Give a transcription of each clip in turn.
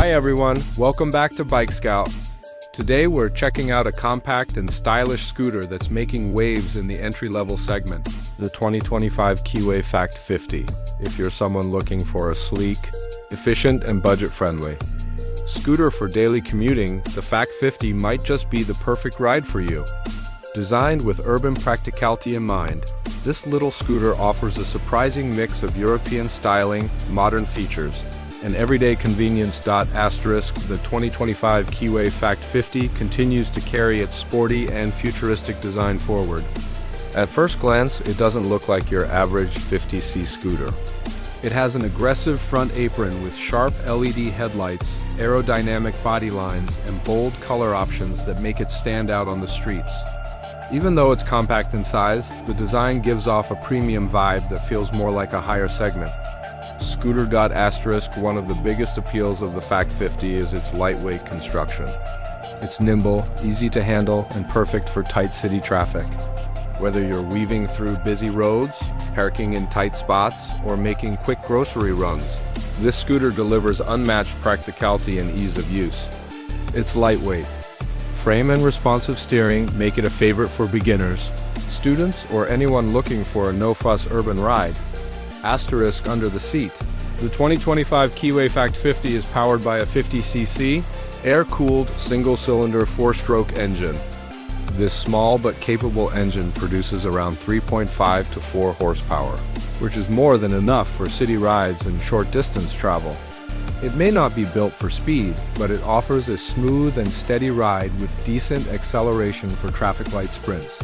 Hi everyone, welcome back to Bike Scout. Today we're checking out a compact and stylish scooter that's making waves in the entry-level segment, the 2025 Keeway Fact 50, if you're someone looking for a sleek, efficient and budget-friendly scooter for daily commuting. The Fact 50 might just be the perfect ride for you. Designed with urban practicality in mind, this little scooter offers a surprising mix of European styling, modern features, and everyday convenience. The 2025 Keeway Fact 50 continues to carry its sporty and futuristic design forward. At first glance, it doesn't look like your average 50cc scooter. It has an aggressive front apron with sharp LED headlights, aerodynamic body lines, and bold color options that make it stand out on the streets. Even though it's compact in size, the design gives off a premium vibe that feels more like a higher segment. Scooter. One of the biggest appeals of the Fact 50 is its lightweight construction. It's nimble, easy to handle, and perfect for tight city traffic. Whether you're weaving through busy roads, parking in tight spots, or making quick grocery runs, this scooter delivers unmatched practicality and ease of use. It's lightweight. Frame and responsive steering make it a favorite for beginners, students, or anyone looking for a no-fuss urban ride. Under the seat. The 2025 Keeway Fact 50 is powered by a 50cc, air-cooled, single-cylinder 4-stroke engine. This small but capable engine produces around 3.5 to 4 horsepower, which is more than enough for city rides and short-distance travel. It may not be built for speed, but it offers a smooth and steady ride with decent acceleration for traffic light sprints.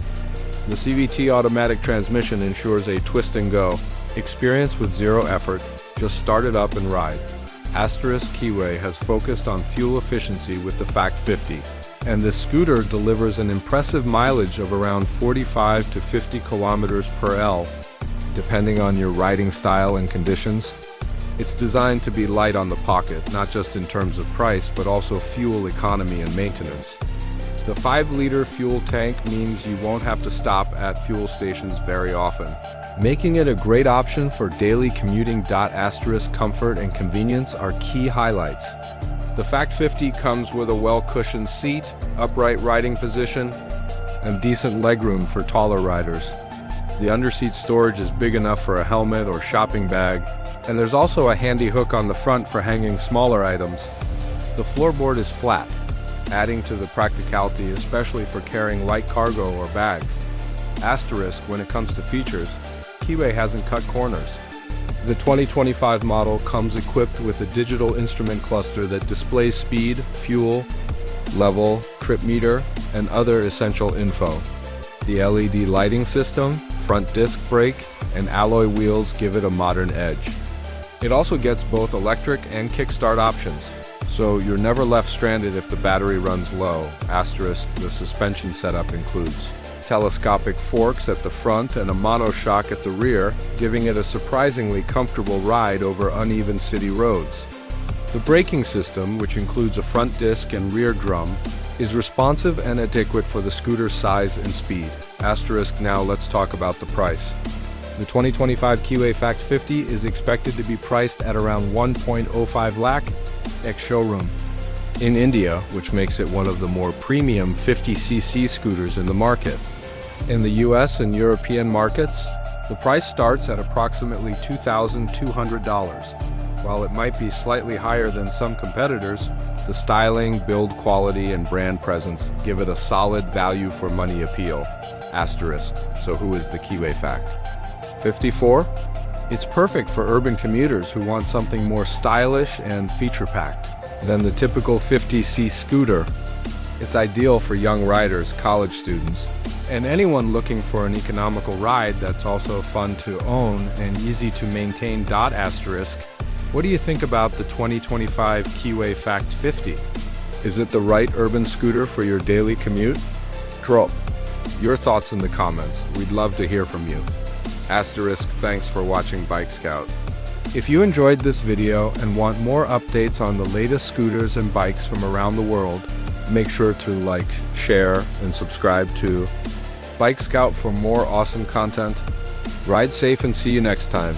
The CVT automatic transmission ensures a twist-and-go experience with zero effort. Just start it up and ride. Keeway has focused on fuel efficiency with the Fact 50, and this scooter delivers an impressive mileage of around 45 to 50 kilometers per L, depending on your riding style and conditions. It's designed to be light on the pocket, not just in terms of price, but also fuel economy and maintenance. The 5-liter fuel tank means you won't have to stop at fuel stations very often, making it a great option for daily commuting. Comfort and convenience are key highlights. The Fact 50 comes with a well-cushioned seat, upright riding position, and decent legroom for taller riders. The underseat storage is big enough for a helmet or shopping bag, and there's also a handy hook on the front for hanging smaller items. The floorboard is flat, adding to the practicality, especially for carrying light cargo or bags. When it comes to features, Keeway hasn't cut corners. The 2025 model comes equipped with a digital instrument cluster that displays speed, fuel, level, trip meter, and other essential info. The LED lighting system, front disc brake, and alloy wheels give it a modern edge. It also gets both electric and kickstart options, so you're never left stranded if the battery runs low. The suspension setup includes telescopic forks at the front and a monoshock at the rear, giving it a surprisingly comfortable ride over uneven city roads. The braking system, which includes a front disc and rear drum, is responsive and adequate for the scooter's size and speed. Now let's talk about the price. The 2025 Keeway Fact 50 is expected to be priced at around 1.05 lakh ex-showroom in India, which makes it one of the more premium 50cc scooters in the market. In the US and European markets, the price starts at approximately $2,200. While it might be slightly higher than some competitors, the styling, build quality, and brand presence give it a solid value for money appeal. So who is the Keeway Fact 54? It's perfect for urban commuters who want something more stylish and feature-packed than the typical 50cc scooter. It's ideal for young riders, college students, and anyone looking for an economical ride that's also fun to own and easy to maintain. What do you think about the 2025 Keeway Fact 50? Is it the right urban scooter for your daily commute? Drop your thoughts in the comments. We'd love to hear from you. Thanks for watching Bike Scout. If you enjoyed this video and want more updates on the latest scooters and bikes from around the world, make sure to like, share, and subscribe to Bike Scout for more awesome content. Ride safe and see you next time.